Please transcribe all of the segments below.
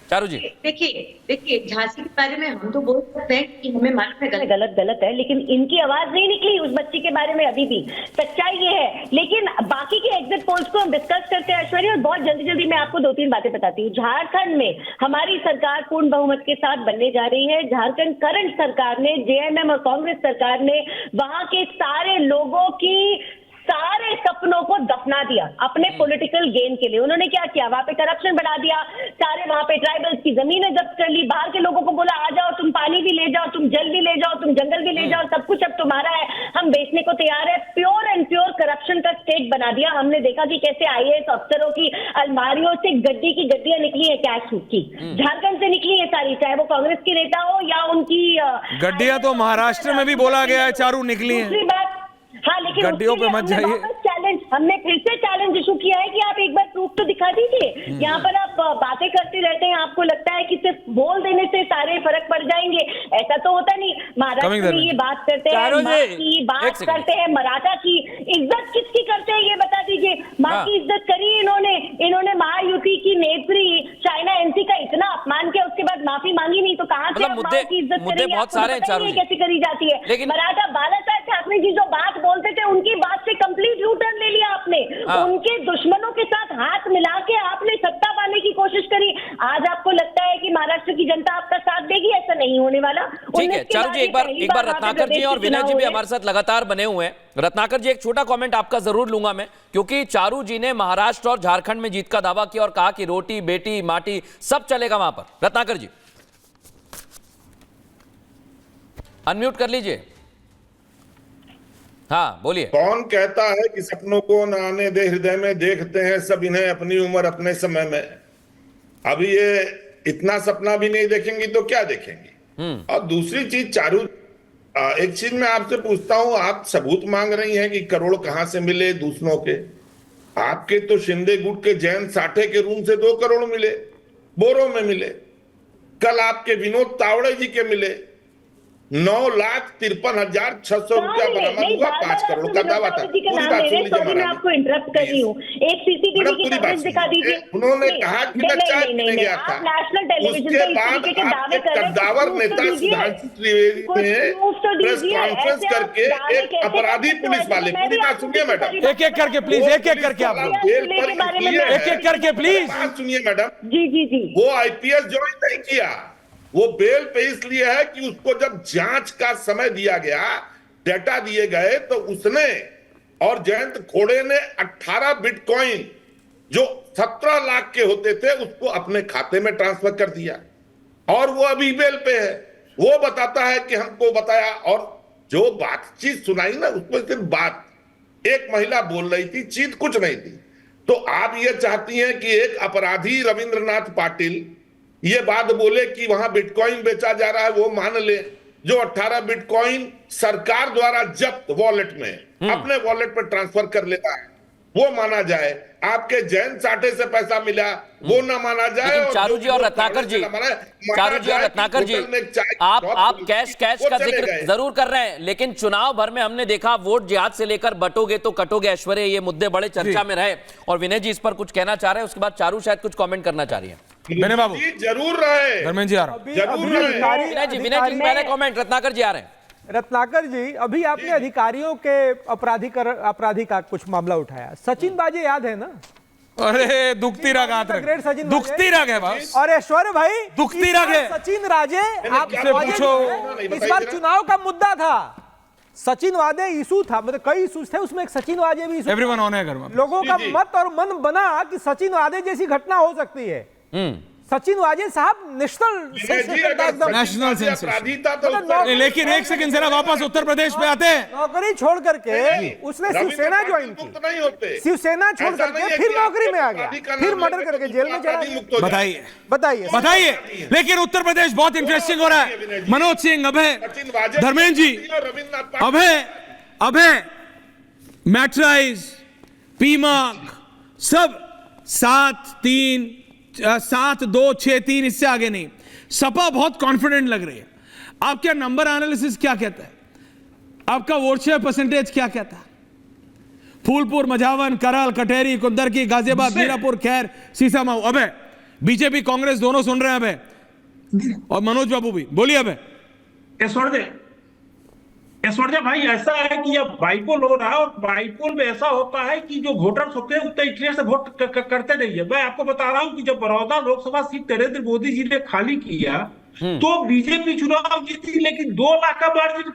चारू जी देखिए झांसी के बारे में हम तो बोल सकते हैं कि हमें मालूम है गलत है, लेकिन इनकी आवाज नहीं निकली उस बच्ची के बारे में अभी भी। सच्चाई ये है। लेकिन बाकी के एग्जिट पोल्स को हम डिस्कस करते हैं ऐश्वर्या, और बहुत जल्दी मैं आपको 2-3 बातें बताती हूँ। झारखंड में हमारी सरकार पूर्ण बहुमत के साथ बनने जा रही है। झारखंड करंट सरकार ने, जेएमएम और कांग्रेस सरकार ने वहां के सारे लोगों की सारे सपनों को दफना दिया अपने पॉलिटिकल गेन के लिए। उन्होंने क्या किया, वहां पे करप्शन बढ़ा दिया, सारे वहां पे ट्राइबल्स की जमीनें जब्त कर ली, बाहर के लोगों को बोला आ जाओ, तुम पानी भी ले जाओ, तुम जल भी ले जाओ, तुम जंगल भी ले जाओ, सब कुछ अब तुम्हारा है, हम बेचने को तैयार है। प्योर एंड प्योर करप्शन का स्टेट बना दिया। हमने देखा कि कैसे आईएएस अफसरों की अलमारियों से गड्डी की गड्डियां निकली है कैश की, झारखंड से निकली है सारी, चाहे वो कांग्रेस की नेता हो या उनकी गड्डियां तो महाराष्ट्र में भी बोला गया है चारू निकली है। दूसरी बात, हाँ, लेकिन गड्डियों पे मत जाइए। चैलेंज हमने फिर से चैलेंज इशू किया है कि आप एक बार प्रूफ तो दिखा दीजिए। यहाँ पर आप बातें करते रहते हैं, आपको लगता है कि सिर्फ बोल देने से सारे फर्क पड़ जाएंगे, ऐसा तो होता नहीं। महाराष्ट्र में ये बात करते हैं, माँ की बात करते हैं, मराठा की इज्जत किसकी करते हैं ये बता दीजिए। माँ की इज्जत करी इन्होंने महायुति की नेत्री चाइना एनसी का इतना अपमान किया, उसके बाद माफी मांगी नहीं, तो कहाँ से माँ की इज्जत करेंगे? बहुत सारे कैसे करी जाती है? लेकिन मराठा बाला साहब ठाकरे जी जो बात बोलते थे, उनकी बात से कंप्लीट यू टर्न ले लिया आपने। उनके दुश्मनों के साथ हाथ मिला के आपने सत्ता पाने की कोशिश करी। आज आपको लगता है कि महाराष्ट्र की जनता आपका साथ देगी? ऐसा नहीं होने वाला। ठीक है चारू जी, एक बार रत्नाकर जी और विनय जी भी हमारे साथ लगातार बने हुए हैं। रत्नाकर जी, एक छोटा कमेंट आपका जरूर लूंगा मैं, क्योंकि चारू जी ने महाराष्ट्र और झारखंड में जीत का दावा किया और कहा कि रोटी बेटी माटी सब चलेगा वहां पर। रत्नाकर जी अनम्यूट कर लीजिए। हाँ बोलिए। कौन कहता है कि सपनों को न आने दे हृदय में, देखते हैं सब इन्हें अपनी उम्र अपने समय में। अभी ये इतना सपना भी नहीं देखेंगी तो क्या देखेंगी? और दूसरी चीज चारू, एक चीज मैं आपसे पूछता हूं, आप सबूत मांग रही हैं कि करोड़ कहां से मिले दूसरों के। आपके तो शिंदे गुट के जयंत साठे के रूम से 2 करोड़ मिले, बोरो में मिले। कल आपके विनोद तावड़े जी के मिले 9,53,600 रुपया बरामद हुआ, 5 करोड़ का दावा था। पूरी बात सुन लीजिए। मैं आपको इंटरप्ट कर रही हूँ, एक सीसीटीवी की कवरेज दिखा दीजिए। उन्होंने कहा कि मैं चाय पीने गया था, उसके बाद आपके कद्दावर नेता सुधांशु त्रिवेदी ने प्रेस कॉन्फ्रेंस करके एक अपराधी पुलिस वाले, पूरी बात सुनिए मैडम, एक एक करके प्लीज, एक एक करके आप एक एक करके प्लीज बात सुनिए मैडम। जी वो आईपीएस ज्वाइन नहीं किया, वो बेल पे इसलिए है कि उसको जब जांच का समय दिया गया, डेटा दिए गए, तो उसने और जयंत खोड़े ने 18 बिटकॉइन जो 17 लाख के होते थे उसको अपने खाते में ट्रांसफर कर दिया, और वो अभी बेल पे है। वो बताता है कि हमको बताया, और जो बातचीत सुनाई ना उसमें सिर्फ बात, एक महिला बोल रही थी, चीज कुछ नहीं थी। तो आप ये चाहती हैं कि एक अपराधी रविंद्रनाथ पाटिल ये बात बोले कि वहां बिटकॉइन बेचा जा रहा है, वो मान ले। जो 18 बिटकॉइन सरकार द्वारा जब्त वॉलेट में अपने वॉलेट पर ट्रांसफर कर लेता है, वो माना जाए। आपके जयंत साठे से पैसा मिला, वो ना माना जाए। चारू जी और रत्नाकर जी, आप कैश का जिक्र जरूर कर रहे हैं, लेकिन चुनाव भर में हमने देखा वोट जिहाद से लेकर बटोगे तो कटोगे ऐश्वर्या, ये मुद्दे बड़े चर्चा में रहे। और विनय जी इस पर कुछ कहना चाह रहे हैं, उसके बाद चारू शायद कुछ कमेंट करना चाह रही है। विनय बाबू जरूर रहे, धर्मेंद्र जी आ रहा हूं। विनय जी पहले कमेंट, रत्नाकर जी आ रहे हैं। रत्नाकर जी, अभी आपने अधिकारियों के अपराधी का कुछ मामला उठाया। सचिन वाजे याद है ना? अरे दुखती राग दुखती राग है बस। और ऐश्वर्या भाई दुखती राग है। सचिन राजे आपसे पूछो, इस बार चुनाव का मुद्दा था सचिन वाजे इशू था, मतलब कई इशूज थे, उसमें एक सचिन वाजे भी इशू। एवरीवन ऑन है घर में। लोगों का मत और मन बना कि सचिन वाजे जैसी घटना हो सकती है। सचिन वाजे साहब नेशनल सेंसेशन। लेकिन एक सेकंड जरा वापस उत्तर प्रदेश पे आते हैं। नौकरी छोड़ करके उसने शिवसेना ज्वाइन की, शिवसेना छोड़ करके फिर नौकरी में आ गया, फिर मर्डर करके जेल में चला गया। बताइए। लेकिन उत्तर प्रदेश बहुत इंटरेस्टिंग हो रहा है। मनोज सिंह, अभय, धर्मेंद्र जी, अभय मैट्राइज, पीमाक, सब 7-3 7-2-6-3, इससे आगे नहीं। सपा बहुत कॉन्फिडेंट लग रही है। आपका नंबर एनालिसिस क्या कहता है? आपका वोट शेयर परसेंटेज क्या कहता है? फूलपुर, मझावन, करल, कटेरी, कुंदरकी, गाजियाबाद, मीरापुर, खैर, सीसामाऊ। अबे बीजेपी कांग्रेस दोनों सुन रहे हैं अबे, और मनोज बाबू भी बोलिए अबे। ऐश्वर्या भाई, ऐसा है कि यह बाइपोल हो रहा है, और बाइपोल में ऐसा होता है कि जो वोटर्स होते हैं उतने इंटरेस्ट से वोट करते नहीं है। मैं आपको बता रहा हूं कि जब बड़ौदा लोकसभा सीट नरेंद्र मोदी जी ने खाली किया तो बीजेपी चुनाव जीती, लेकिन 2 लाख का मार्जिन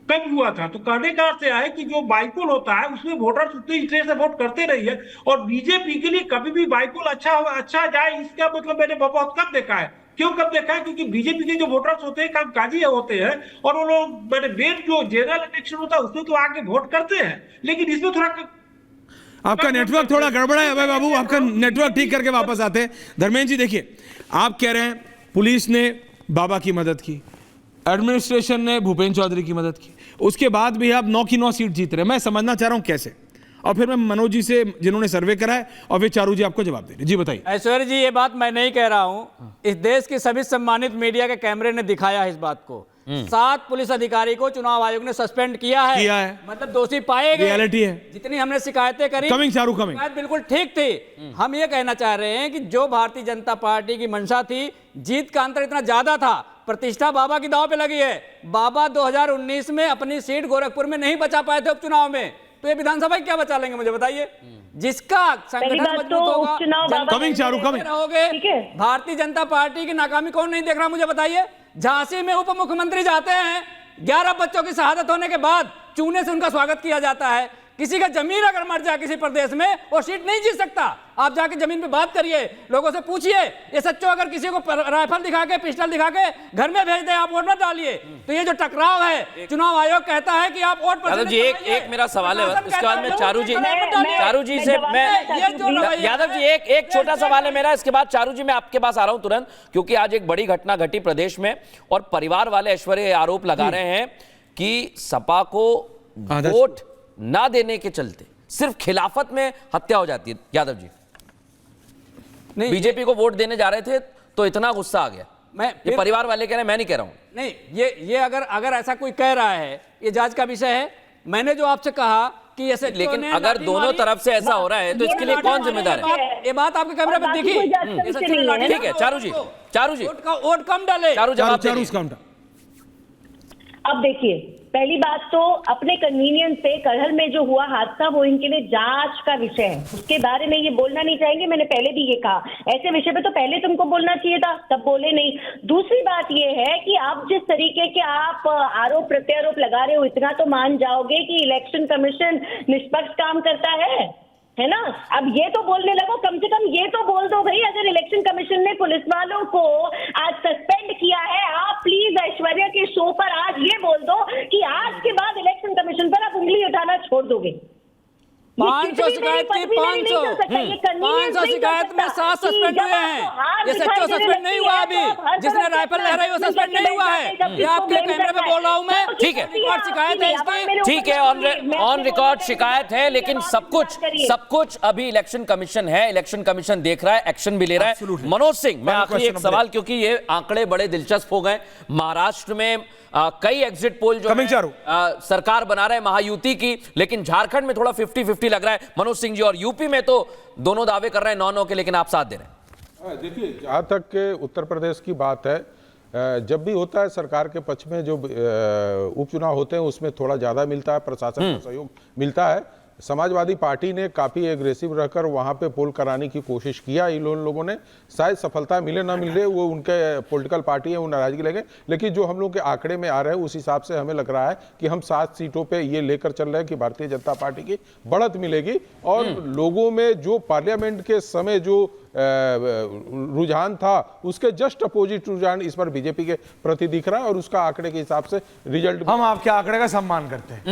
कम हुआ था। तो कहने का अर्थ है कि जो बाइपोल होता है उसमें वोटर्स उतने इंटरेस्ट से वोट करते नहीं है, और बीजेपी के लिए कभी भी बाइपोल अच्छा जाए इसका मतलब मैंने बहुत कम देखा है। क्यों कब देखा है? क्योंकि बीजेपी के जो वोटर्स होते हैं कामकाजी होते हैं, और वो लोग मैंने मेन जो जनरल इलेक्शन होता है उसमें तो आके वोट करते हैं, लेकिन इसमें थोड़ा आपका नेटवर्क थोड़ा गड़बड़ा है अबे बाबू, आपका नेटवर्क ठीक करके वापस आते हैं। धर्मेंद्र जी देखिए, आप कह रहे हैं पुलिस ने बाबा की मदद की, एडमिनिस्ट्रेशन ने भूपेंद्र चौधरी की मदद की, उसके बाद भी आप 9 की 9 सीट जीत रहे हैं। मैं समझना चाह रहा हूं कैसे, और फिर मैं मनोज जी से जिन्होंने सर्वे करा है, और फिर चारू जी आपको जवाब दे रहे। जी बताइए। ऐश्वर्या जी, ये बात मैं नहीं कह रहा हूं, इस देश की सभी सम्मानित मीडिया के कैमरे ने दिखाया है इस बात को। 7 पुलिस अधिकारी को चुनाव आयोग ने सस्पेंड किया है, मतलब दोषी पाए गए। रियलिटी है। जितनी हमने शिकायतें करी, कमिंग चारू कमिंग, शिकायत बिल्कुल ठीक थी। हम ये कहना चाह रहे हैं कि जो भारतीय जनता पार्टी की मंशा थी, जीत का अंतर इतना ज्यादा था, प्रतिष्ठा बाबा की दांव पे लगी है। बाबा 2019 में अपनी सीट गोरखपुर में नहीं बचा पाए थे उपचुनाव में, तो ये विधानसभा क्या बचा लेंगे मुझे बताइए? जिसका संगठन मजबूत होगा, कमिंग चारू कमिंग रहोगे। भारतीय जनता पार्टी की नाकामी कौन नहीं देख रहा मुझे बताइए? झांसी में उप मुख्यमंत्री जाते हैं, 11 बच्चों की शहादत होने के बाद चूने से उनका स्वागत किया जाता है। किसी का जमीन अगर मर जाए किसी प्रदेश में, वो सीट नहीं जीत सकता। आप जाके जमीन पे बात करिए, लोगों से पूछिए। ये सच्चो अगर किसी को राइफल दिखा के, पिस्टल दिखा के घर में भेज दे, आप वोट मत डालिए। तो ये जो टकराव है, चुनाव आयोग कहता है कि आप वोट यादव जी एक मेरा सवाल है, उसके बाद में चारू जी से मैं यादव जी एक छोटा सवाल है मेरा, इसके बाद चारू जी मैं आपके पास आ रहा हूं तुरंत, क्योंकि आज एक बड़ी घटना घटी प्रदेश में, और परिवार वाले ऐश्वर्या आरोप लगा रहे हैं कि सपा को वोट ना देने के चलते सिर्फ खिलाफत में हत्या हो जाती है। यादव जी, नहीं, बीजेपी को वोट देने जा रहे थे तो इतना गुस्सा आ गया। ये परिवार वाले कह रहे हैं, मैं नहीं कह रहा हूं। नहीं, ये अगर ऐसा कोई कह रहा है, ये जांच का विषय है। मैंने जो आपसे कहा कि ऐसे, लेकिन अगर दोनों तरफ से ऐसा हो रहा है तो इसके लिए कौन जिम्मेदार है? ये बात आपके कैमरे पर दिखी। ठीक है चारू जी वोट कम डाले। चारू जवाब। अब देखिए, पहली बात तो अपने कन्वीनियंस से करहल में जो हुआ हादसा वो इनके लिए जांच का विषय है, उसके बारे में ये बोलना नहीं चाहेंगे। मैंने पहले भी ये कहा, ऐसे विषय पे तो पहले तुमको बोलना चाहिए था, तब बोले नहीं। दूसरी बात ये है कि आप जिस तरीके के आप आरोप प्रत्यारोप लगा रहे हो, इतना तो मान जाओगे कि इलेक्शन कमीशन निष्पक्ष काम करता है ना? अब ये तो बोलने लगो, कम से कम ये तो बोल दो भाई, अगर इलेक्शन कमीशन ने पुलिस वालों को आज सस्पेंड किया है, आप प्लीज ऐश्वर्या के शो पर आज ये बोल दो कि आज के बाद इलेक्शन कमीशन पर आप उंगली उठाना छोड़ दोगे। 500 शिकायत की, 500 शिकायत में 7 सस्पेंड हुए हैं। ये सच्चो सस्पेंड नहीं हुआ अभी, जिसने राइफल लहराई वो सस्पेंड नहीं हुआ है। ये आपके कैमरे पे बोल रहा हूं मैं। ठीक है, शिकायत है इसकी, ठीक है, ऑन रिकॉर्ड शिकायत है, लेकिन सब कुछ अभी इलेक्शन कमीशन है, इलेक्शन कमीशन देख रहा है, एक्शन भी ले रहा है। मनोज सिंह, मैं आखिरी एक सवाल, क्योंकि ये आंकड़े बड़े दिलचस्प हो गए। महाराष्ट्र में कई एग्जिट पोल जो सरकार बना रहे हैं महायुति की, लेकिन झारखंड में थोड़ा 50-50 लग रहा है मनोज सिंह जी, और यूपी में तो दोनों दावे कर रहे हैं 9-9 के, लेकिन आप साथ दे रहे हैं। देखिए, जहाँ तक के उत्तर प्रदेश की बात है, जब भी होता है सरकार के पक्ष में जो उपचुनाव होते हैं उसमें थोड़ा ज़्यादा मिलता है, प्रशासन का सहयोग मिलता है। समाजवादी पार्टी ने काफ़ी एग्रेसिव रहकर वहाँ पे पोल कराने की कोशिश किया। इन लोगों ने शायद सफलता मिले ना मिले, वो उनके पॉलिटिकल पार्टी है, वो नाराजगी लगे, लेकिन जो हम लोग के आंकड़े में आ रहे हैं उस हिसाब से हमें लग रहा है कि हम 7 सीटों पे ये लेकर चल रहे हैं कि भारतीय जनता पार्टी की बढ़त मिलेगी। और लोगों में जो पार्लियामेंट के समय जो रुझान था उसके जस्ट अपोजिट रुझान इस बार बीजेपी के प्रति दिख रहा है, और उसका आंकड़े के हिसाब से रिजल्ट, हम आपके आंकड़े का सम्मान करते हैं,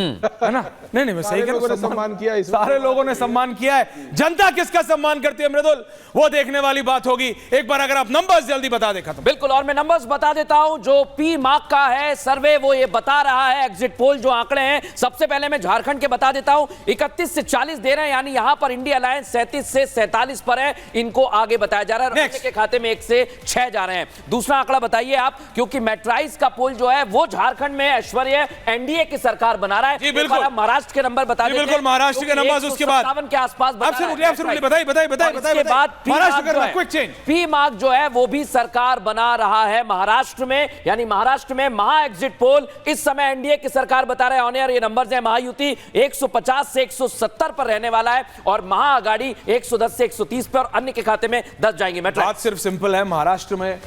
है ना? नहीं मैं सही कह रहा हूं, सम्मान किया, सारे लोगों ने सम्मान किया है। जनता किसका सम्मान करती है मृदुल, वो देखने वाली बात होगी। एक बार अगर आप नंबर्स जल्दी बता दे। खत्म। बिल्कुल, और मैं नंबर्स बता देता हूं जो पी मार्क का है सर्वे, वो ये बता रहा है, एग्जिट पोल जो आंकड़े हैं। सबसे पहले मैं झारखंड के बता देता हूं, 31 से 40 दे रहे हैं, यानी यहां पर इंडिया अलायंस 37 से 47 पर है। इनको आगे बताया जा रहा है। Next. के खाते में 1 से 6 जा रहे हैं। दूसरा आंकड़ा बताइए आप, क्योंकि मैट्राइज का पोल जो है वो झारखंड में ऐश्वर्य एनडीए की सरकार बना रहा है। जी, बिल्कुल। आप महाराष्ट्र के नंबर बता देते हैं। बिल्कुल, महाराष्ट्र के नंबर उसके बाद 157 के आसपास बता रहा है। बताइए इसके बाद क्विक चेंज। पी मार्क जो है वो भी सरकार बना रहा है महाराष्ट्र में, यानी महाराष्ट्र में महा एग्जिट पोल इस समय एनडीए की सरकार बता रहे हैं। ऑन एयर ये नंबर्स हैं, महायुति 150 से 170 पर रहने वाला है और महाआघाड़ी 110 से 130 पर, और अन्य के खाते में 10 जाएंगे। बात सिर्फ सिंपल है, महाराष्ट्र में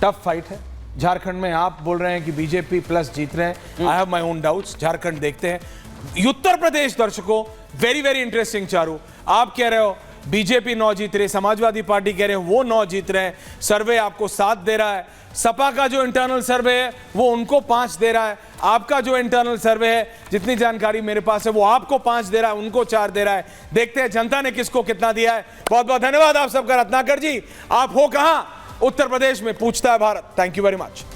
टफ फाइट है। झारखंड में आप बोल रहे हैं कि बीजेपी प्लस जीत रहे हैं। I have my own doubts. Jharkhand देखते हैं। उत्तर प्रदेश दर्शकों, वेरी वेरी इंटरेस्टिंग। चारू, आप कह रहे हो बीजेपी 9 जीत रही, समाजवादी पार्टी कह रहे हैं वो 9 जीत रहे हैं, सर्वे आपको 7 दे रहा है। सपा का जो इंटरनल सर्वे है वो उनको 5 दे रहा है। आपका जो इंटरनल सर्वे है, जितनी जानकारी मेरे पास है, वो आपको 5 दे रहा है, उनको 4 दे रहा है। देखते हैं जनता ने किसको कितना दिया है। बहुत बहुत धन्यवाद आप सबका। रत्नाकर जी, आप हो कहां? उत्तर प्रदेश में पूछता है Bharat. Thank you very much.